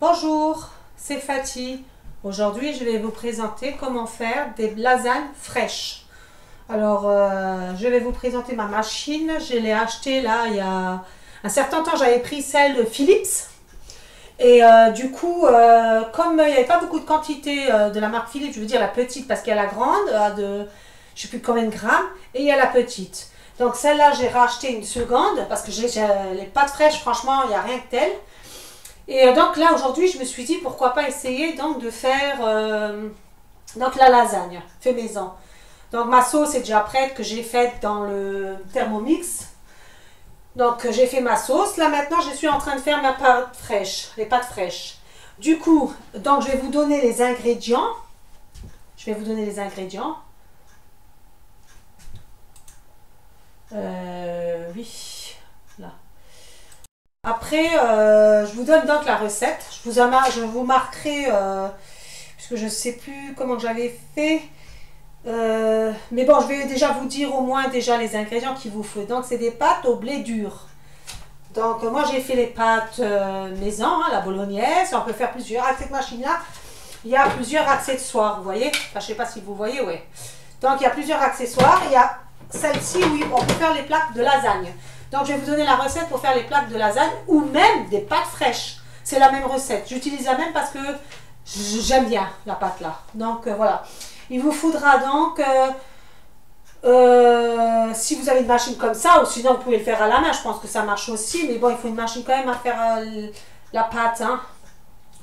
Bonjour, c'est Fatih. Aujourd'hui, je vais vous présenter comment faire des lasagnes fraîches. Alors, je vais vous présenter ma machine. Je l'ai achetée là il y a un certain temps. J'avais pris celle Philips. Et du coup, comme il n'y avait pas beaucoup de quantité de la marque Philips, je veux dire la petite parce qu'il y a la grande, de je ne sais plus combien de grammes, et il y a la petite. Donc celle-là, j'ai racheté une seconde parce que j'ai les pâtes fraîches, franchement, il n'y a rien que tel. Et donc là, aujourd'hui, je me suis dit, pourquoi pas essayer donc de faire donc la lasagne, fait maison. Donc ma sauce est déjà prête, que j'ai faite dans le Thermomix. Donc j'ai fait ma sauce. Là maintenant, je suis en train de faire ma pâte fraîche, les pâtes fraîches. Du coup, donc je vais vous donner les ingrédients. Je vais vous donner les ingrédients. Oui, là. Après, je vous donne donc la recette. Je vous marquerai, puisque je ne sais plus comment j'avais fait. Mais bon, je vais déjà vous dire au moins déjà les ingrédients qu'il vous faut. Donc, c'est des pâtes au blé dur. Donc, moi, j'ai fait les pâtes maison, hein, la bolognaise. On peut faire plusieurs. Avec cette machine-là, il y a plusieurs accessoires, vous voyez. Enfin, je ne sais pas si vous voyez, oui. Donc, il y a plusieurs accessoires. Il y a celle-ci, oui, on peut faire les plaques de lasagne. Donc, je vais vous donner la recette pour faire les plaques de lasagne ou même des pâtes fraîches. C'est la même recette. J'utilise la même parce que j'aime bien la pâte là. Donc, voilà. Il vous faudra donc, si vous avez une machine comme ça, ou sinon vous pouvez le faire à la main, je pense que ça marche aussi, mais bon, il faut une machine quand même à faire la pâte. Hein.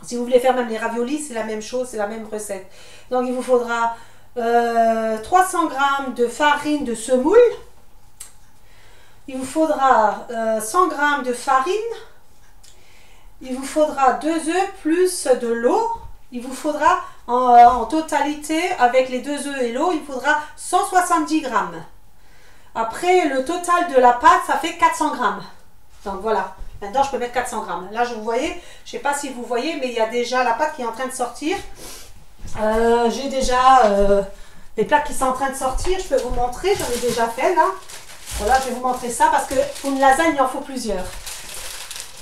Si vous voulez faire même les raviolis, c'est la même chose, c'est la même recette. Donc il vous faudra 300 g de farine de semoule, il vous faudra 100 g de farine, il vous faudra 2 œufs plus de l'eau, il vous faudra en totalité, avec les 2 œufs et l'eau, il faudra 170 g. Après, le total de la pâte, ça fait 400 g. Donc voilà, maintenant je peux mettre 400 g. Là, je vous voyez, je ne sais pas si vous voyez, mais il y a déjà la pâte qui est en train de sortir. J'ai déjà les plaques qui sont en train de sortir, je peux vous montrer, j'en ai déjà fait là. Voilà, je vais vous montrer ça parce que pour une lasagne, il en faut plusieurs.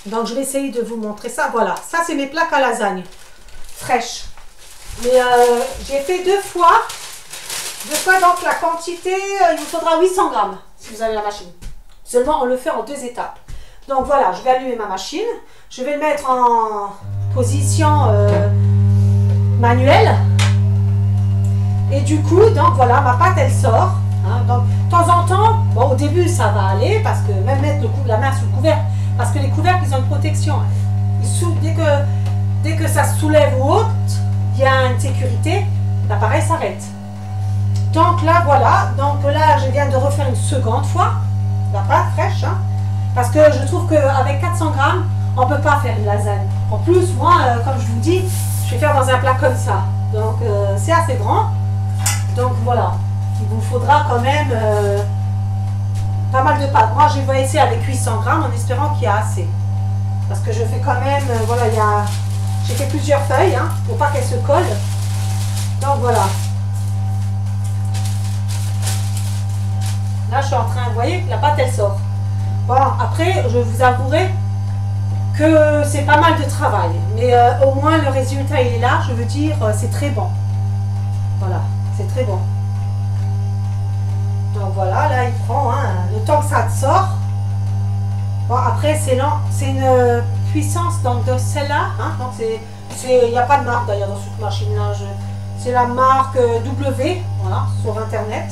Donc je vais essayer de vous montrer ça. Voilà, ça c'est mes plaques à lasagne fraîches. Mais j'ai fait deux fois donc la quantité, il vous faudra 800 g si vous avez la machine. Seulement on le fait en 2 étapes. Donc voilà, je vais allumer ma machine, je vais le mettre en position manuelle. Et du coup, donc voilà, ma pâte elle sort. Hein, donc de temps en temps, bon au début ça va aller, parce que même mettre la main sous le couvercle, parce que les couvercles ils ont une protection. Dès que ça se soulève ou autre, il y a une sécurité, l'appareil s'arrête. Donc là voilà, donc là je viens de refaire une seconde fois la pâte fraîche, hein, parce que je trouve qu'avec 400 g, on ne peut pas faire une lasagne. En plus, moi, comme je vous dis, je vais faire dans un plat comme ça. Donc c'est assez grand. Donc voilà, il vous faudra quand même pas mal de pâte. Moi je vais essayer avec 800 g en espérant qu'il y a assez. Parce que je fais quand même, voilà, j'ai fait plusieurs feuilles, hein, pour pas qu'elles se collent. Donc voilà. Là, je suis en train, vous voyez, la pâte, elle sort. Bon, après, je vous avouerai que c'est pas mal de travail. Mais au moins, le résultat, il est là. Je veux dire, c'est très bon. Voilà, c'est très bon. Donc voilà, là, il prend, hein, le temps que ça sort. Bon, après, c'est lent. C'est une puissance donc, de celle-là. Hein, donc, il n'y a pas de marque d'ailleurs dans cette machine-là. C'est la marque W, voilà, sur Internet,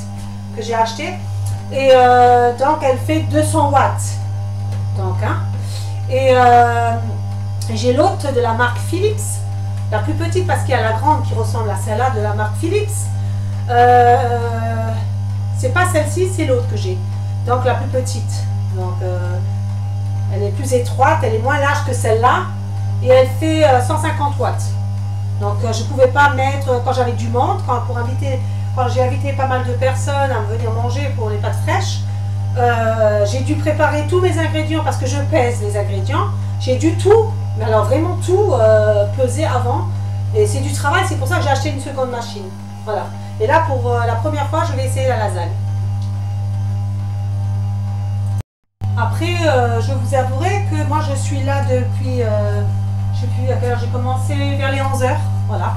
que j'ai acheté. Et donc, elle fait 200 watts. Donc, hein. Et j'ai l'autre de la marque Philips, la plus petite parce qu'il y a la grande qui ressemble à celle-là de la marque Philips. C'est pas celle-ci, c'est l'autre que j'ai. Donc, la plus petite. Donc, elle est plus étroite, elle est moins large que celle-là. Et elle fait 150 watts. Donc, je ne pouvais pas mettre, quand j'avais du monde, quand j'ai invité pas mal de personnes à venir manger pour les pâtes fraîches, j'ai dû préparer tous mes ingrédients parce que je pèse les ingrédients. J'ai dû tout, mais alors vraiment tout peser avant. Et c'est du travail, c'est pour ça que j'ai acheté une seconde machine. Voilà. Et là, pour la première fois, je vais essayer la lasagne. Après, je vous avouerai que moi, je suis là depuis Je sais plus à quelle heure j'ai commencé, vers les 11 heures. Voilà.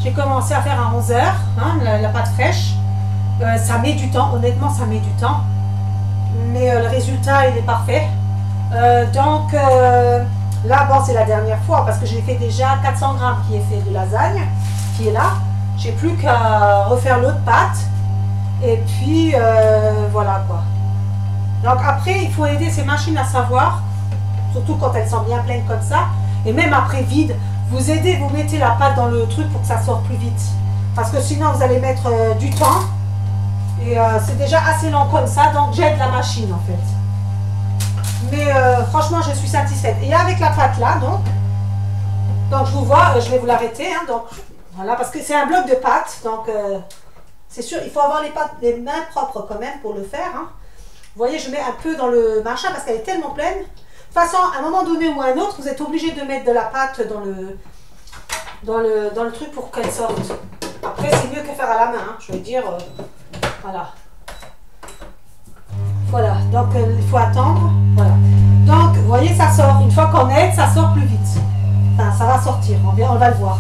J'ai commencé à faire à 11 heures, hein, la pâte fraîche. Ça met du temps, honnêtement, ça met du temps. Mais le résultat, il est parfait. Là, bon, c'est la dernière fois parce que j'ai fait déjà 400 grammes qui est fait de lasagne, qui est là. J'ai plus qu'à refaire l'autre pâte. Et puis, voilà quoi. Donc après, il faut aider ces machines à savoir, surtout quand elles sont bien pleines comme ça. Et même après vide, vous aidez, vous mettez la pâte dans le truc pour que ça sorte plus vite. Parce que sinon, vous allez mettre du temps. Et c'est déjà assez long comme ça, donc j'aide la machine en fait. Mais franchement, je suis satisfaite. Et avec la pâte là, donc je vous vois, je vais vous l'arrêter. Hein, donc voilà, parce que c'est un bloc de pâte. Donc c'est sûr, il faut avoir les mains propres quand même pour le faire. Hein. Vous voyez, je mets un peu dans le machin parce qu'elle est tellement pleine. De toute façon, à un moment donné ou à un autre, vous êtes obligé de mettre de la pâte dans le truc pour qu'elle sorte. Après, c'est mieux que faire à la main. Hein, je veux dire, voilà. Voilà, donc il faut attendre. Voilà. Donc, vous voyez, ça sort. Une fois qu'on aide, ça sort plus vite. Enfin, ça va sortir, on va le voir.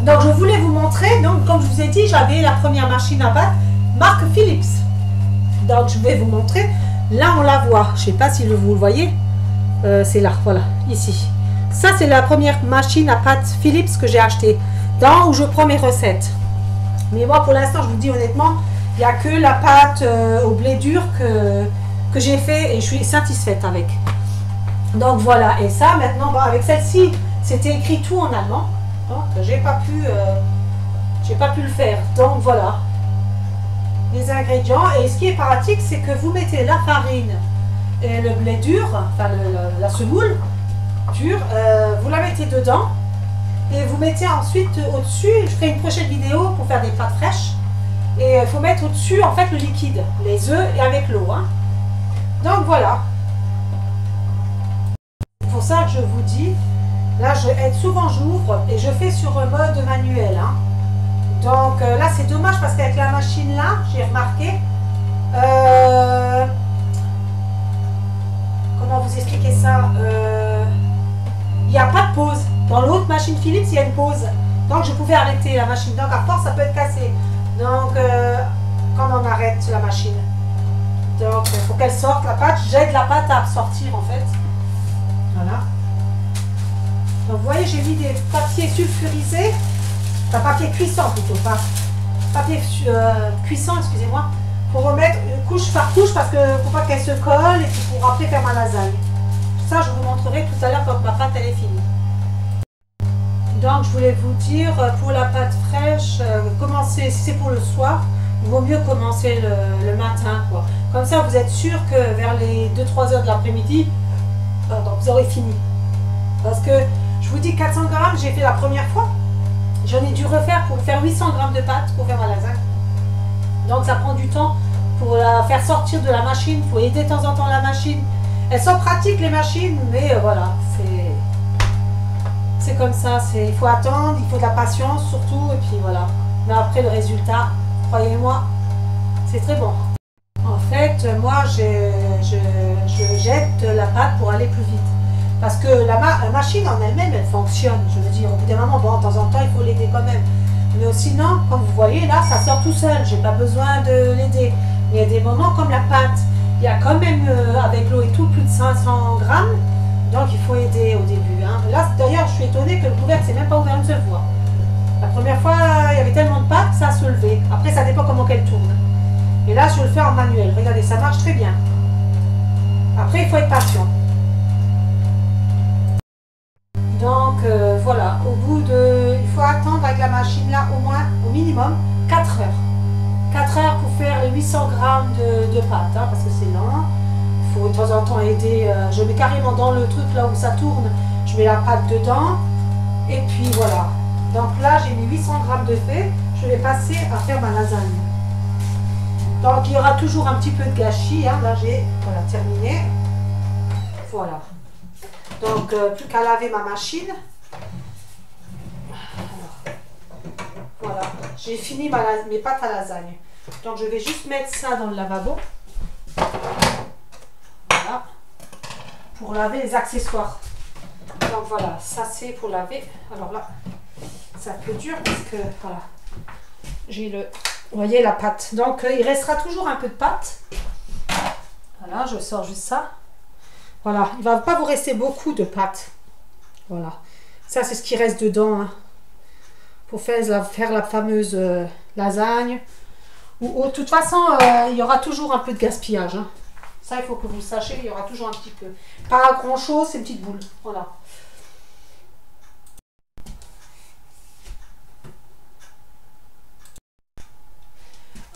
Donc, je voulais vous montrer. Donc, comme je vous ai dit, j'avais la première machine à pâte, marque Philips. Donc, je vais vous montrer. Là, on la voit. Je ne sais pas si vous le voyez. C'est là, voilà, ici. Ça, c'est la première machine à pâte Philips que j'ai achetée. Dans où je prends mes recettes. Mais moi, pour l'instant, je vous dis honnêtement, il n'y a que la pâte au blé dur que j'ai fait et je suis satisfaite avec. Donc voilà, et ça maintenant, bon, avec celle-ci, c'était écrit tout en allemand. Donc j'ai pas pu le faire. Donc voilà, les ingrédients. Et ce qui est pratique, c'est que vous mettez la farine et le blé dur, enfin la semoule dure, vous la mettez dedans. Et vous mettez ensuite au-dessus, je ferai une prochaine vidéo pour faire des pâtes fraîches. Et il faut mettre au-dessus en fait le liquide, les œufs et avec l'eau. Hein. Donc voilà. C'est pour ça que je vous dis, là souvent j'ouvre et je fais sur un mode manuel. Hein. Donc là c'est dommage parce qu'avec la machine là, j'ai remarqué, comment vous expliquer ça, il n'y a pas de pause. Dans l'autre machine Philips, il y a une pause. Donc je pouvais arrêter la machine. Donc à force, ça peut être cassé. Donc quand on arrête la machine. Donc il faut qu'elle sorte la pâte. J'aide la pâte à sortir en fait. Voilà. Donc vous voyez, j'ai mis des papiers sulfurisés. Enfin papier cuisson plutôt. Pas papier cuisson, excusez-moi. Pour remettre couche par couche parce que pour pas qu'elle se colle et puis pour après faire ma lasagne. Ça, je vous montrerai tout à l'heure quand ma pâte elle est finie. Donc, je voulais vous dire, pour la pâte fraîche, commencer, si c'est pour le soir, il vaut mieux commencer le matin, quoi. Comme ça, vous êtes sûr que vers les 2-3 heures de l'après-midi, vous aurez fini. Parce que, je vous dis, 400 grammes, j'ai fait la première fois. J'en ai dû refaire pour faire 800 grammes de pâte pour faire ma lasagne. Donc, ça prend du temps pour la faire sortir de la machine. Il faut aider de temps en temps la machine. Elles sont pratiques, les machines, mais voilà, c'est comme ça, il faut attendre, il faut de la patience surtout, et puis voilà. Mais après le résultat, croyez-moi, c'est très bon. En fait, moi, je jette la pâte pour aller plus vite. Parce que la machine en elle-même, elle fonctionne. Je veux dire, au bout d'un moment, bon, de temps en temps, il faut l'aider quand même. Mais sinon, comme vous voyez, là, ça sort tout seul. J'ai pas besoin de l'aider. Mais il y a des moments comme la pâte. Il y a quand même, avec l'eau et tout, plus de 500 grammes. Donc, il faut aider au début. Hein. Là, d'ailleurs, je suis étonnée que le couvercle ne s'est même pas ouvert une seule fois. La première fois, il y avait tellement de pâte que ça se levait. Après, ça dépend comment qu'elle tourne. Et là, je le fais en manuel. Regardez, ça marche très bien. Après, il faut être patient. Donc, voilà. Il faut attendre avec la machine là, au moins, au minimum, 4 heures. 4 heures pour faire les 800 grammes de pâte, hein, parce que c'est lent. Il faut de temps en temps aider. Je mets carrément dans le truc là où ça tourne, je mets la pâte dedans. Et puis voilà. Donc là, j'ai mis 800 grammes de fait. Je vais passer à faire ma lasagne. Donc il y aura toujours un petit peu de gâchis. Hein. Là, j'ai terminé. Voilà. Donc, plus qu'à laver ma machine. Alors, voilà. J'ai fini mes pâtes à lasagne. Donc, je vais juste mettre ça dans le lavabo. Voilà. Pour laver les accessoires. Donc voilà, ça c'est pour laver. Alors là, c'est un peu dur parce que voilà, j'ai le, vous voyez la pâte. Donc il restera toujours un peu de pâte. Voilà, je sors juste ça. Voilà, il ne va pas vous rester beaucoup de pâte. Voilà, ça c'est ce qui reste dedans, hein, pour faire la fameuse lasagne. Ou de toute façon, il y aura toujours un peu de gaspillage, hein. Ça, il faut que vous le sachiez, il y aura toujours un petit peu. Pas grand chose, c'est une petite boule. Voilà.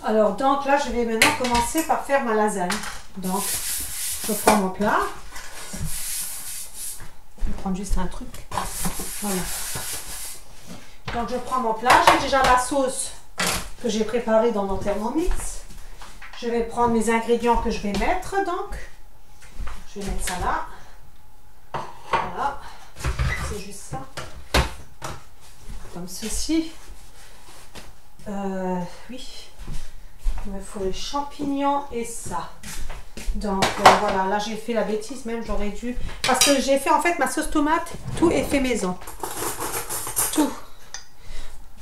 Alors, donc là, je vais maintenant commencer par faire ma lasagne. Donc, je prends mon plat. Je vais prendre juste un truc. Voilà. Donc, je prends mon plat. J'ai déjà la sauce que j'ai préparée dans mon Thermomix. Je vais prendre mes ingrédients que je vais mettre. Donc, je vais mettre ça là. Voilà. C'est juste ça. Comme ceci. Oui. Il me faut les champignons et ça. Donc voilà, là j'ai fait la bêtise même, j'aurais dû... Parce que j'ai fait en fait ma sauce tomate, tout est fait maison. Tout.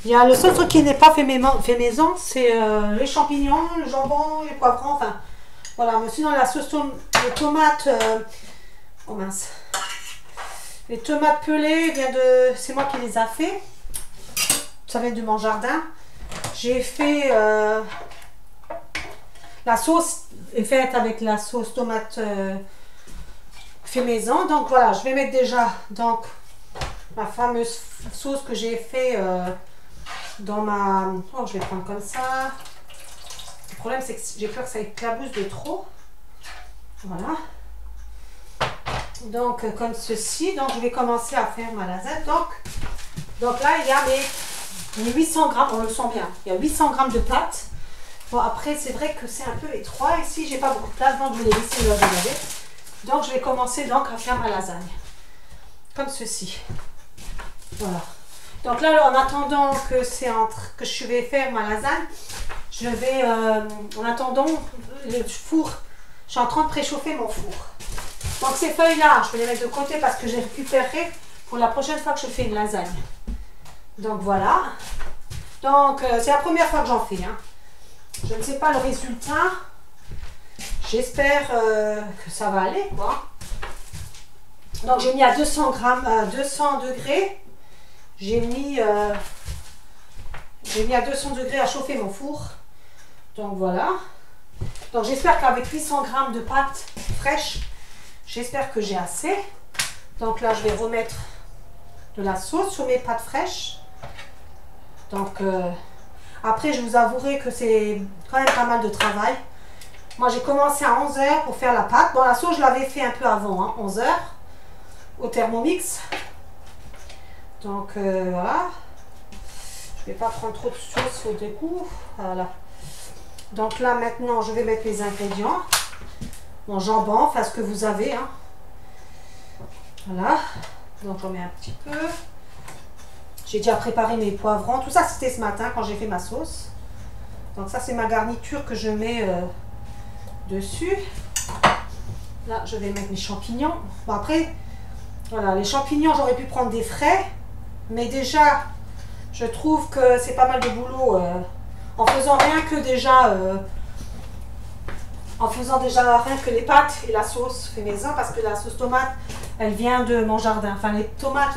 Il y a le seul truc qui n'est pas fait maison, c'est les champignons, le jambon, les poivrons, enfin... Voilà, mais sinon la sauce les tomates... oh mince. Les tomates pelées, c'est moi qui les a fait. Ça vient de mon jardin. J'ai fait... la sauce est faite avec la sauce tomate fait maison. Donc voilà, je vais mettre déjà donc ma fameuse sauce que j'ai fait dans ma... Oh, je vais prendre comme ça. Le problème, c'est que j'ai peur que ça éclabousse de trop. Voilà. Donc comme ceci. Donc je vais commencer à faire ma lasagne. Donc là, il y a mes 800 grammes. On le sent bien. Il y a 800 grammes de pâte. Bon, après, c'est vrai que c'est un peu étroit. Ici, j'ai pas beaucoup de place, donc je vais les laisser là où je l'avais. Donc, je vais commencer donc à faire ma lasagne. Comme ceci. Voilà. Donc là, en attendant que je vais faire ma lasagne, je vais, en attendant, le four, je suis en train de préchauffer mon four. Donc, ces feuilles-là, je vais les mettre de côté parce que j'ai récupéré pour la prochaine fois que je fais une lasagne. Donc, voilà. Donc, c'est la première fois que j'en fais, hein. Je ne sais pas le résultat. J'espère que ça va aller, quoi. Donc j'ai mis à 200 degrés. J'ai mis à 200 degrés à chauffer mon four. Donc voilà. Donc j'espère qu'avec 800 grammes de pâte fraîche, j'espère que j'ai assez. Donc là je vais remettre de la sauce sur mes pâtes fraîches. Donc après, je vous avouerai que c'est quand même pas mal de travail. Moi, j'ai commencé à 11 h pour faire la pâte. Bon, la sauce, je l'avais fait un peu avant, hein, 11 h au Thermomix. Donc, voilà. Je ne vais pas prendre trop de sauce au début. Voilà. Donc là, maintenant, je vais mettre les ingrédients. Mon jambon, enfin ce que vous avez, hein. Voilà. Donc, j'en mets un petit peu. J'ai déjà préparé mes poivrons. Tout ça, c'était ce matin quand j'ai fait ma sauce. Donc ça, c'est ma garniture que je mets dessus. Là, je vais mettre mes champignons. Bon, après, voilà, les champignons, j'aurais pu prendre des frais. Mais déjà, je trouve que c'est pas mal de boulot en faisant rien que déjà... en faisant déjà rien que les pâtes et la sauce fait maison. Parce que la sauce tomate, elle vient de mon jardin. Enfin, les tomates...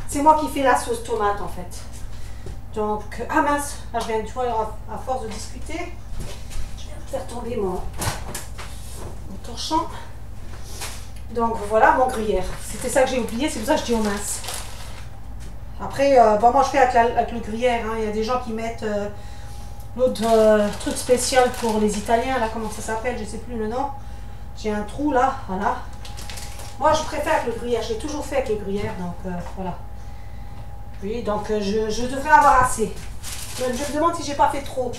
C'est moi qui fais la sauce tomate en fait. Donc, ah mince, là je viens de voir à force de discuter, je viens de faire tomber mon torchon. Donc voilà mon gruyère. C'était ça que j'ai oublié, c'est pour ça que je dis oh mince. Après, bon, moi je fais avec le gruyère, hein. Il y a des gens qui mettent l'autre truc spécial pour les Italiens, là comment ça s'appelle, je sais plus le nom. J'ai un trou là, voilà. Moi je préfère avec le gruyère, j'ai toujours fait avec le gruyère, donc voilà. Oui, donc je devrais avoir assez. Je me demande si j'ai pas fait trop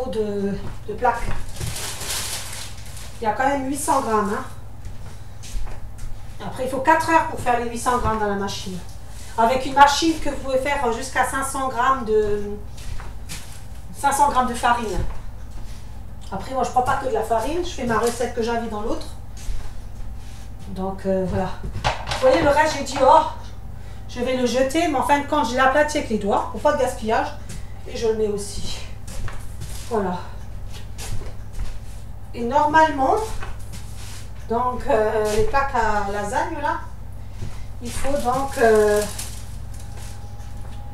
de plaques. Il y a quand même 800 grammes. Hein. Après, il faut 4 heures pour faire les 800 grammes dans la machine. Avec une machine que vous pouvez faire jusqu'à 500 grammes de farine. Après, moi, je ne prends pas que de la farine. Je fais ma recette que j'avais dans l'autre. Donc, voilà. Il voyez, le reste, j'ai dit, oh, je vais le jeter, mais en fin de compte, je l'ai aplati avec les doigts, pour pas de gaspillage. Et je le mets aussi. Voilà. Et normalement, donc, les plaques à lasagne, là, il faut donc,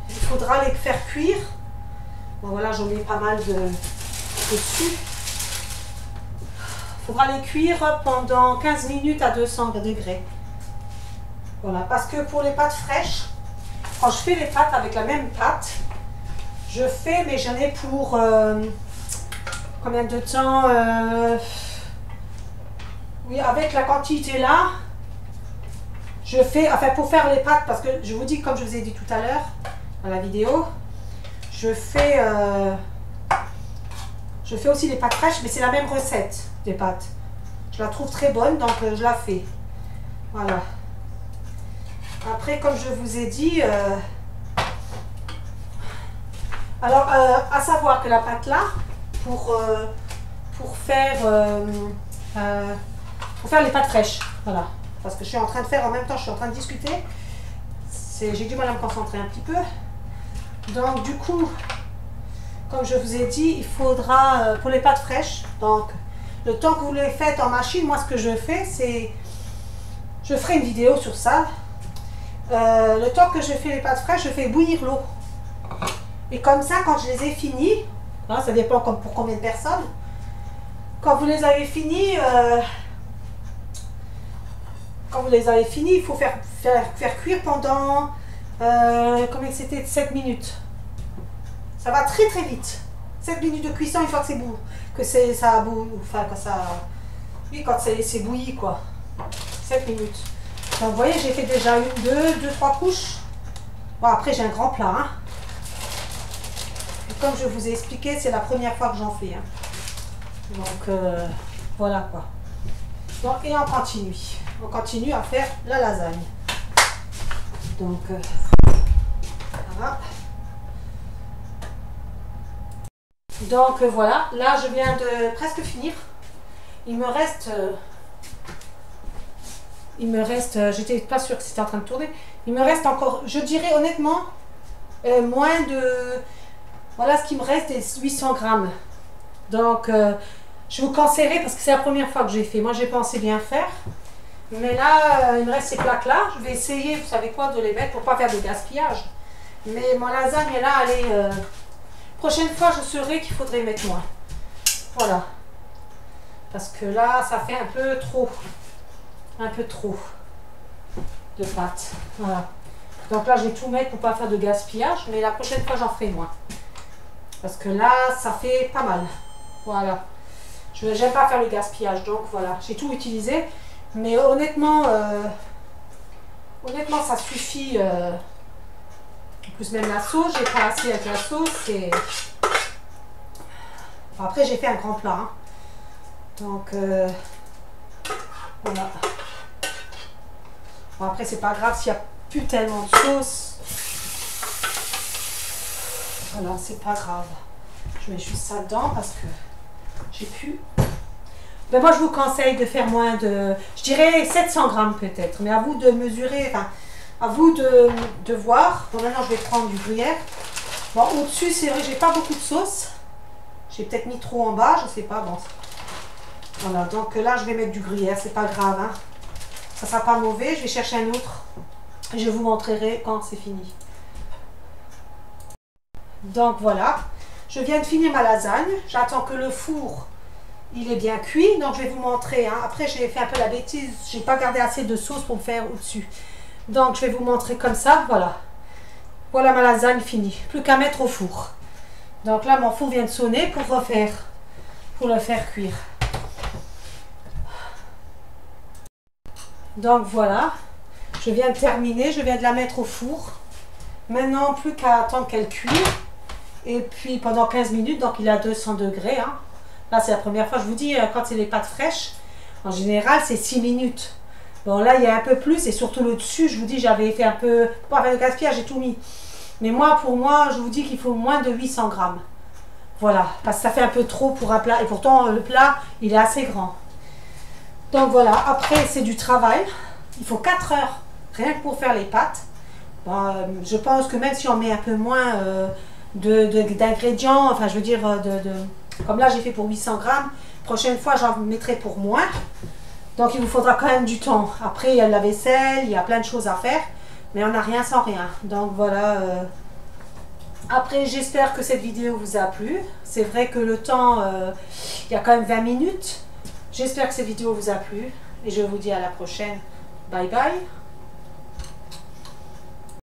il faudra les faire cuire. Bon, voilà, j'en mets pas mal dessus. Il faudra les cuire pendant 15 minutes à 200 degrés. Voilà, parce que pour les pâtes fraîches, quand je fais les pâtes avec la même pâte, je fais, mais j'en ai pour combien de temps oui, avec la quantité là, je fais, enfin pour faire les pâtes, parce que je vous dis, comme je vous ai dit tout à l'heure dans la vidéo, je fais aussi les pâtes fraîches, mais c'est la même recette des pâtes. Je la trouve très bonne, donc je la fais. Voilà. Après, comme je vous ai dit, alors à savoir que la pâte là, pour faire les pâtes fraîches, voilà. Parce que je suis en train de faire, en même temps, je suis en train de discuter. J'ai du mal à me concentrer un petit peu. Donc du coup, comme je vous ai dit, il faudra, pour les pâtes fraîches, donc le temps que vous les faites en machine, moi ce que je fais, c'est, je ferai une vidéo sur ça. Le temps que je fais les pâtes fraîches, je fais bouillir l'eau. Et comme ça, quand je les ai finies, hein, ça dépend pour combien de personnes, quand vous les avez finies, il faut faire cuire pendant, combien c'était, 7 minutes. Ça va très très vite. 7 minutes de cuisson, une fois que c'est bouilli, quand c'est bouilli quoi. 7 minutes. Donc vous voyez, j'ai fait déjà 1, 2, 3 couches. Bon, après j'ai un grand plat. Hein. Et comme je vous ai expliqué, c'est la première fois que j'en fais. Hein. Donc voilà quoi. Donc, et on continue. On continue à faire la lasagne. Donc voilà. Donc voilà, là je viens de presque finir. Il me reste, j'étais pas sûre que c'était en train de tourner. Il me reste encore, je dirais honnêtement, moins de, voilà ce qui me reste, est 800 grammes. Donc je vous conseillerais, parce que c'est la première fois que j'ai fait. Moi j'ai pensé bien faire. Mais là, il me reste ces plaques-là. Je vais essayer, vous savez quoi, de les mettre pour pas faire de gaspillage. Mais mon lasagne, là, elle est... Prochaine fois, je saurai qu'il faudrait mettre moins. Voilà. Parce que là, ça fait un peu trop. Un peu trop de pâtes. Voilà. Donc là, je vais tout mettre pour pas faire de gaspillage. Mais la prochaine fois, j'en ferai moins. Parce que là, ça fait pas mal. Voilà. Je n'aime pas faire le gaspillage. Donc voilà, j'ai tout utilisé. Mais honnêtement, ça suffit. En plus, même la sauce, j'ai pas assez avec la sauce. Bon, après, j'ai fait un grand plat. Hein. Donc, voilà. Bon, après, c'est pas grave s'il n'y a plus tellement de sauce. Voilà, c'est pas grave. Je mets juste ça dedans parce que j'ai plus... Ben moi, je vous conseille de faire moins de, je dirais 700 grammes peut-être, mais à vous de mesurer, enfin, à vous de voir. Bon, maintenant, je vais prendre du gruyère. Bon, au-dessus, c'est vrai que j'ai pas beaucoup de sauce. J'ai peut-être mis trop en bas, je sais pas. Bon, voilà, donc là, je vais mettre du gruyère, c'est pas grave. Hein. Ça sera pas mauvais, je vais chercher un autre. Je vous montrerai quand c'est fini. Donc, voilà. Je viens de finir ma lasagne. J'attends que le four... il est bien cuit, donc je vais vous montrer. Hein. Après, j'ai fait un peu la bêtise. J'ai pas gardé assez de sauce pour me faire au-dessus. Donc, je vais vous montrer comme ça. Voilà. Voilà ma lasagne finie. Plus qu'à mettre au four. Donc là, mon four vient de sonner pour le faire cuire. Donc voilà. Je viens de terminer. Je viens de la mettre au four. Maintenant, plus qu'à attendre qu'elle cuire. Et puis, pendant 15 minutes, donc il est à 200 degrés. Hein. Là, c'est la première fois, je vous dis, quand c'est les pâtes fraîches, en général, c'est 6 minutes. Bon, là, il y a un peu plus, et surtout le dessus, je vous dis, j'avais fait un peu, pas avec le gaspillage, j'ai tout mis. Mais moi, pour moi, je vous dis qu'il faut moins de 800 grammes. Voilà, parce que ça fait un peu trop pour un plat, et pourtant, le plat, il est assez grand. Donc voilà, après, c'est du travail. Il faut 4 heures rien que pour faire les pâtes. Bon, je pense que même si on met un peu moins d'ingrédients, enfin je veux dire, comme là j'ai fait pour 800 grammes, prochaine fois j'en mettrai pour moins. Donc il vous faudra quand même du temps. Après il y a la vaisselle, il y a plein de choses à faire, mais on n'a rien sans rien. Donc voilà. Après j'espère que cette vidéo vous a plu. C'est vrai que le temps, il y a quand même 20 minutes. J'espère que cette vidéo vous a plu et je vous dis à la prochaine. Bye bye.